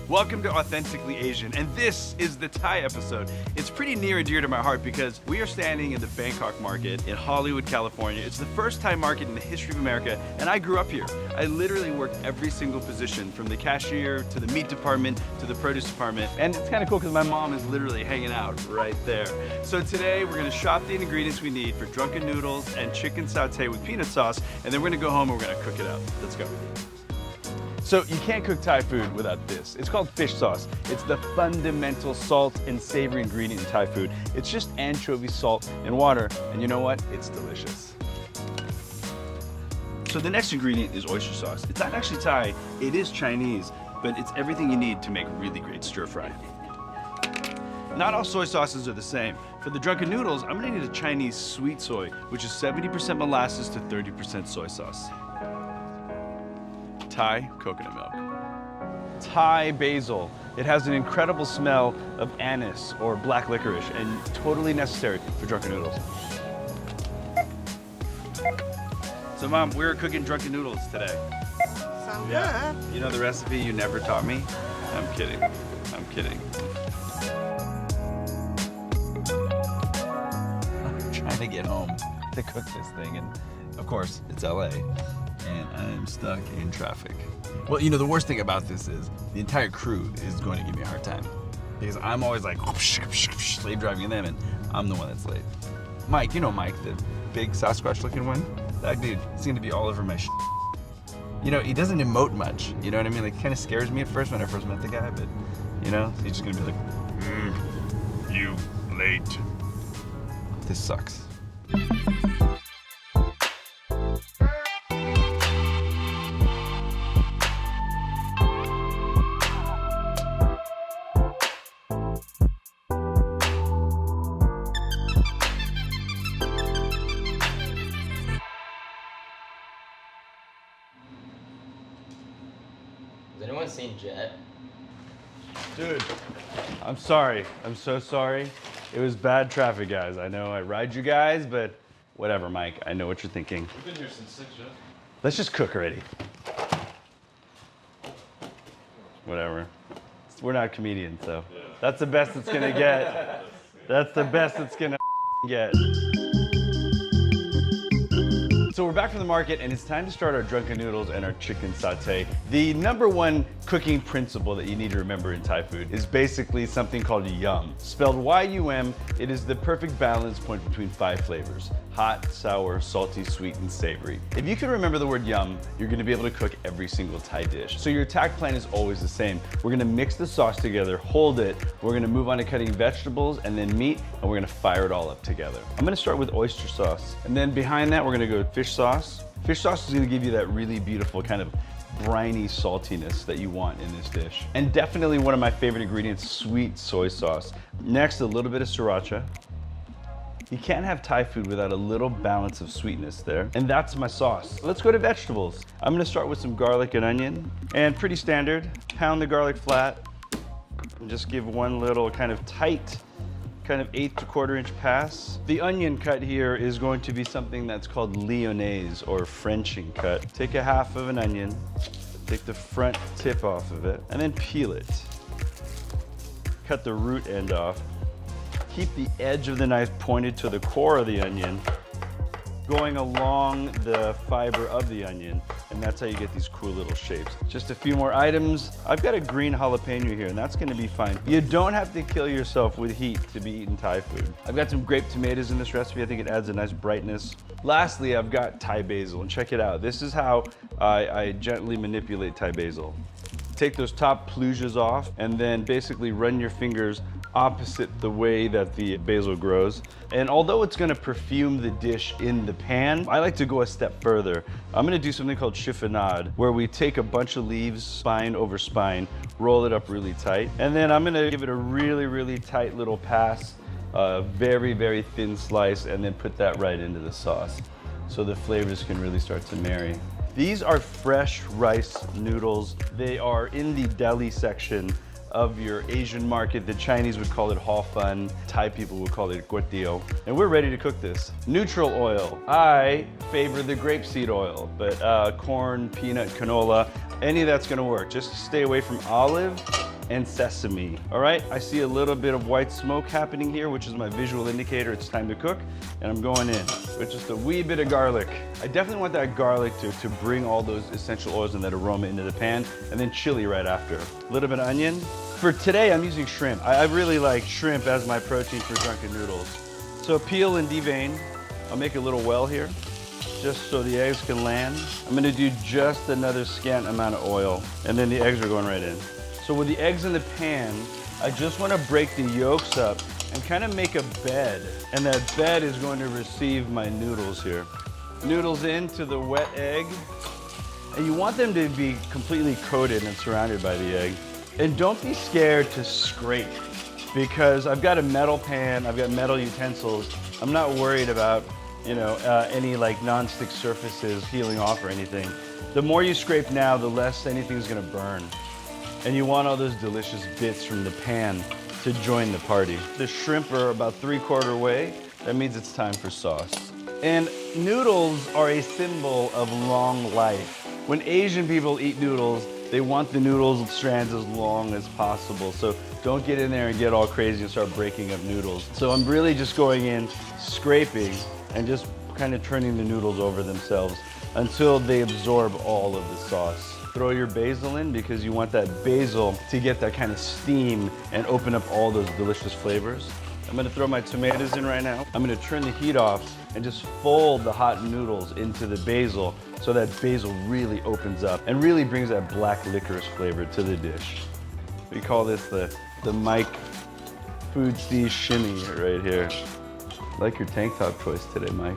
Welcome to Authentically Asian, and this is the Thai episode. It's pretty near and dear to my heart because we are standing in the Bangkok Market in Hollywood, California. It's the first Thai market in the history of America, and I grew up here. I literally worked every single position, from the cashier to the meat department to the produce department. And it's kind of cool because my mom is literally hanging out right there. So today we're gonna shop the ingredients we need for drunken noodles and chicken satay with peanut sauce, and then we're gonna go home and we're gonna cook it up. Let's go. So you can't cook Thai food without this. It's called fish sauce. It's the fundamental salt and savory ingredient in Thai food. It's just anchovy, salt, and water. And you know what? It's delicious. So the next ingredient is oyster sauce. It's not actually Thai, it is Chinese, but it's everything you need to make really great stir fry. Not all soy sauces are the same. For the drunken noodles, I'm gonna need a Chinese sweet soy, which is 70% molasses to 30% soy sauce. Thai coconut milk. Thai basil. It has an incredible smell of anise or black licorice and totally necessary for drunken noodles. So Mom, we're cooking drunken noodles today. Sounds good. You know the recipe you never taught me? I'm kidding. I'm kidding. I'm trying to get home to cook this thing, and of course, it's LA. And I'm stuck in traffic. Well, you know, the worst thing about this is the entire crew is going to give me a hard time because I'm always like slave driving them, and I'm the one that's late. Mike, you know Mike, the big Sasquatch looking one? That dude seemed to be all over my shit. You know, he doesn't emote much, you know what I mean? Like, it kind of scares me at first when I first met the guy, but, you know, he's just gonna be like, you late. This sucks. Has anyone seen Jet? Dude, I'm sorry. I'm so sorry. It was bad traffic, guys. I know I ride you guys, but whatever, Mike. I know what you're thinking. We've been here since 6, Jeff. Let's just cook already. Whatever. We're not comedians, so that's the best it's gonna get. That's the best it's gonna get. So we're back from the market, and it's time to start our drunken noodles and our chicken satay. The #1 cooking principle that you need to remember in Thai food is basically something called yum. Spelled Y-U-M, it is the perfect balance point between 5 flavors: hot, sour, salty, sweet, and savory. If you can remember the word yum, you're gonna be able to cook every single Thai dish. So your attack plan is always the same. We're gonna mix the sauce together, hold it, we're gonna move on to cutting vegetables and then meat, and we're gonna fire it all up together. I'm gonna start with oyster sauce, and then behind that, we're gonna go with fish sauce. Fish sauce is gonna give you that really beautiful kind of briny saltiness that you want in this dish. And definitely one of my favorite ingredients, sweet soy sauce. Next, a little bit of sriracha. You can't have Thai food without a little balance of sweetness there. And that's my sauce. Let's go to vegetables. I'm gonna start with some garlic and onion. And pretty standard, pound the garlic flat and just give one little kind of tight, kind of 1/8 to 1/4 inch pass. The onion cut here is going to be something that's called lyonnaise or Frenching cut. Take a half of an onion, take the front tip off of it, and then peel it. Cut the root end off. Keep the edge of the knife pointed to the core of the onion, going along the fiber of the onion, and that's how you get these cool little shapes. Just a few more items. I've got a green jalapeno here, and that's gonna be fine. You don't have to kill yourself with heat to be eating Thai food. I've got some grape tomatoes in this recipe. I think it adds a nice brightness. Lastly, I've got Thai basil, and check it out. This is how I gently manipulate Thai basil. Take those top pluges off, and then basically run your fingers opposite the way that the basil grows. And although it's gonna perfume the dish in the pan, I like to go a step further. I'm gonna do something called chiffonade, where we take a bunch of leaves, spine over spine, roll it up really tight, and then I'm gonna give it a really, really tight little pass, a very, very thin slice, and then put that right into the sauce so the flavors can really start to marry. These are fresh rice noodles. They are in the deli section of your Asian market. The Chinese would call it hor fun. Thai people would call it guatio. And we're ready to cook this. Neutral oil. I favor the grapeseed oil, but corn, peanut, canola, any of that's gonna work. Just stay away from olive and sesame. All right, I see a little bit of white smoke happening here, which is my visual indicator it's time to cook. And I'm going in with just a wee bit of garlic. I definitely want that garlic to bring all those essential oils and that aroma into the pan, and then chili right after. A little bit of onion. For today, I'm using shrimp. I really like shrimp as my protein for drunken noodles. So peel and devein. I'll make a little well here, just so the eggs can land. I'm gonna do just another scant amount of oil, and then the eggs are going right in. So with the eggs in the pan, I just wanna break the yolks up and kind of make a bed. And that bed is going to receive my noodles here. Noodles into the wet egg. And you want them to be completely coated and surrounded by the egg. And don't be scared to scrape, because I've got a metal pan, I've got metal utensils. I'm not worried about, any like non-stick surfaces peeling off or anything. The more you scrape now, the less anything's gonna burn. And you want all those delicious bits from the pan to join the party. The shrimp are about 3/4 way. That means it's time for sauce. And noodles are a symbol of long life. When Asian people eat noodles, they want the noodles strands as long as possible. So don't get in there and get all crazy and start breaking up noodles. So I'm really just going in, scraping, and just kind of turning the noodles over themselves until they absorb all of the sauce. Throw your basil in, because you want that basil to get that kind of steam and open up all those delicious flavors. I'm gonna throw my tomatoes in right now. I'm gonna turn the heat off and just fold the hot noodles into the basil so that basil really opens up and really brings that black licorice flavor to the dish. We call this the Mike Foodsie Shimmy right here. I like your tank top choice today, Mike.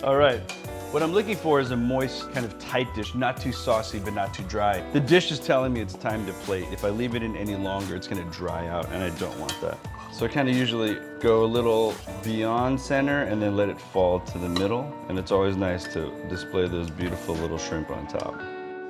All right. What I'm looking for is a moist, kind of tight dish, not too saucy, but not too dry. The dish is telling me it's time to plate. If I leave it in any longer, it's gonna dry out, and I don't want that. So I kind of usually go a little beyond center and then let it fall to the middle. And it's always nice to display those beautiful little shrimp on top.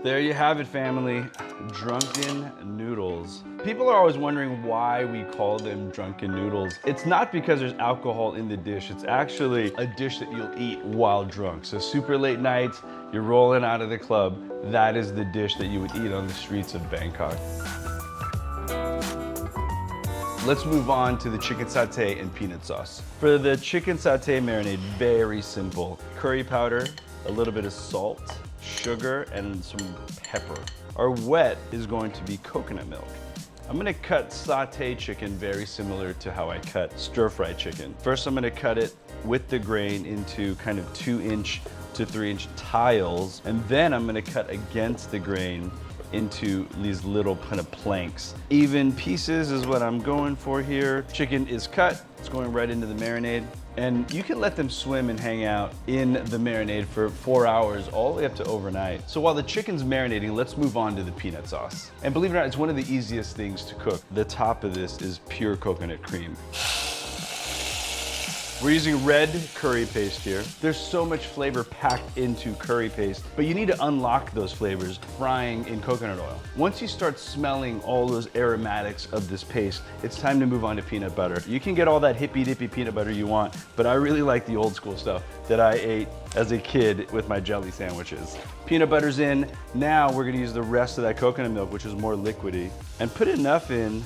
There you have it, family. Drunken noodles. People are always wondering why we call them drunken noodles. It's not because there's alcohol in the dish. It's actually a dish that you'll eat while drunk. So super late nights, you're rolling out of the club, that is the dish that you would eat on the streets of Bangkok. Let's move on to the chicken satay and peanut sauce. For the chicken satay marinade, very simple. Curry powder, a little bit of salt, sugar, and some pepper. Our wet is going to be coconut milk. I'm gonna cut satay chicken very similar to how I cut stir-fried chicken. First, I'm gonna cut it with the grain into kind of 2-inch to 3-inch tiles, and then I'm gonna cut against the grain into these little kind of planks. Even pieces is what I'm going for here. Chicken is cut, it's going right into the marinade. And you can let them swim and hang out in the marinade for 4 hours, all the way up to overnight. So while the chicken's marinating, let's move on to the peanut sauce. And believe it or not, it's one of the easiest things to cook. The top of this is pure coconut cream. We're using red curry paste here. There's so much flavor packed into curry paste, but you need to unlock those flavors frying in coconut oil. Once you start smelling all those aromatics of this paste, it's time to move on to peanut butter. You can get all that hippy dippy peanut butter you want, but I really like the old school stuff that I ate as a kid with my jelly sandwiches. Peanut butter's in. Now we're gonna use the rest of that coconut milk, which is more liquidy, and put enough in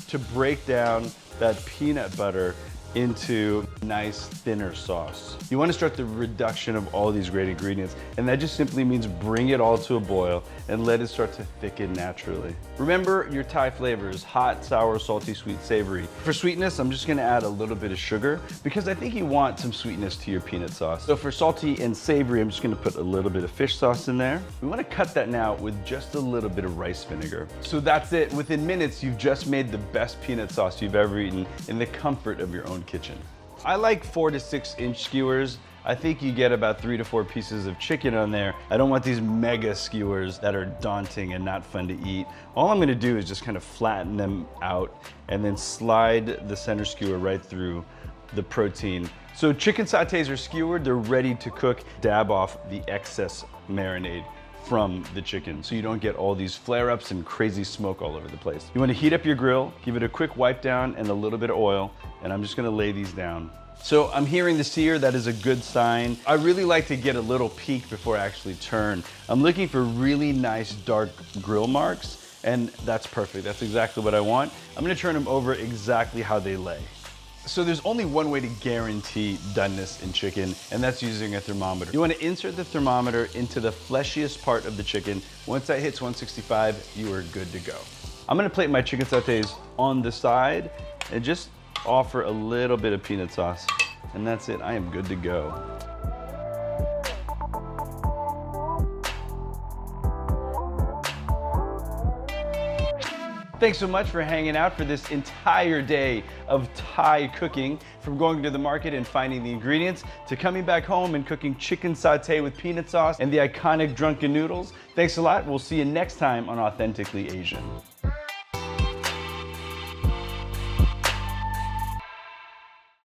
to break down that peanut butter into nice thinner sauce. You want to start the reduction of all these great ingredients, and that just simply means bring it all to a boil and let it start to thicken naturally. Remember your Thai flavors: hot, sour, salty, sweet, savory. For sweetness, I'm just going to add a little bit of sugar because I think you want some sweetness to your peanut sauce. So for salty and savory, I'm just going to put a little bit of fish sauce in there. We want to cut that now with just a little bit of rice vinegar. So that's it. Within minutes, you've just made the best peanut sauce you've ever eaten in the comfort of your own kitchen. I like 4 to 6 inch skewers. I think you get about 3 to 4 pieces of chicken on there. I don't want these mega skewers that are daunting and not fun to eat. All I'm gonna do is just kind of flatten them out and then slide the center skewer right through the protein. So chicken satays are skewered, they're ready to cook. Dab off the excess marinade from the chicken so you don't get all these flare-ups and crazy smoke all over the place. You want to heat up your grill, give it a quick wipe down and a little bit of oil, and I'm just going to lay these down. So I'm hearing the sear, that is a good sign. I really like to get a little peek before I actually turn. I'm looking for really nice dark grill marks, and that's perfect. That's exactly what I want. I'm gonna turn them over exactly how they lay. So there's only one way to guarantee doneness in chicken, and that's using a thermometer. You want to insert the thermometer into the fleshiest part of the chicken. Once that hits 165, you are good to go. I'm gonna plate my chicken sautés on the side and just offer a little bit of peanut sauce. And that's it, I am good to go. Thanks so much for hanging out for this entire day of Thai cooking, from going to the market and finding the ingredients, to coming back home and cooking chicken satay with peanut sauce and the iconic drunken noodles. Thanks a lot. We'll see you next time on Authentically Asian.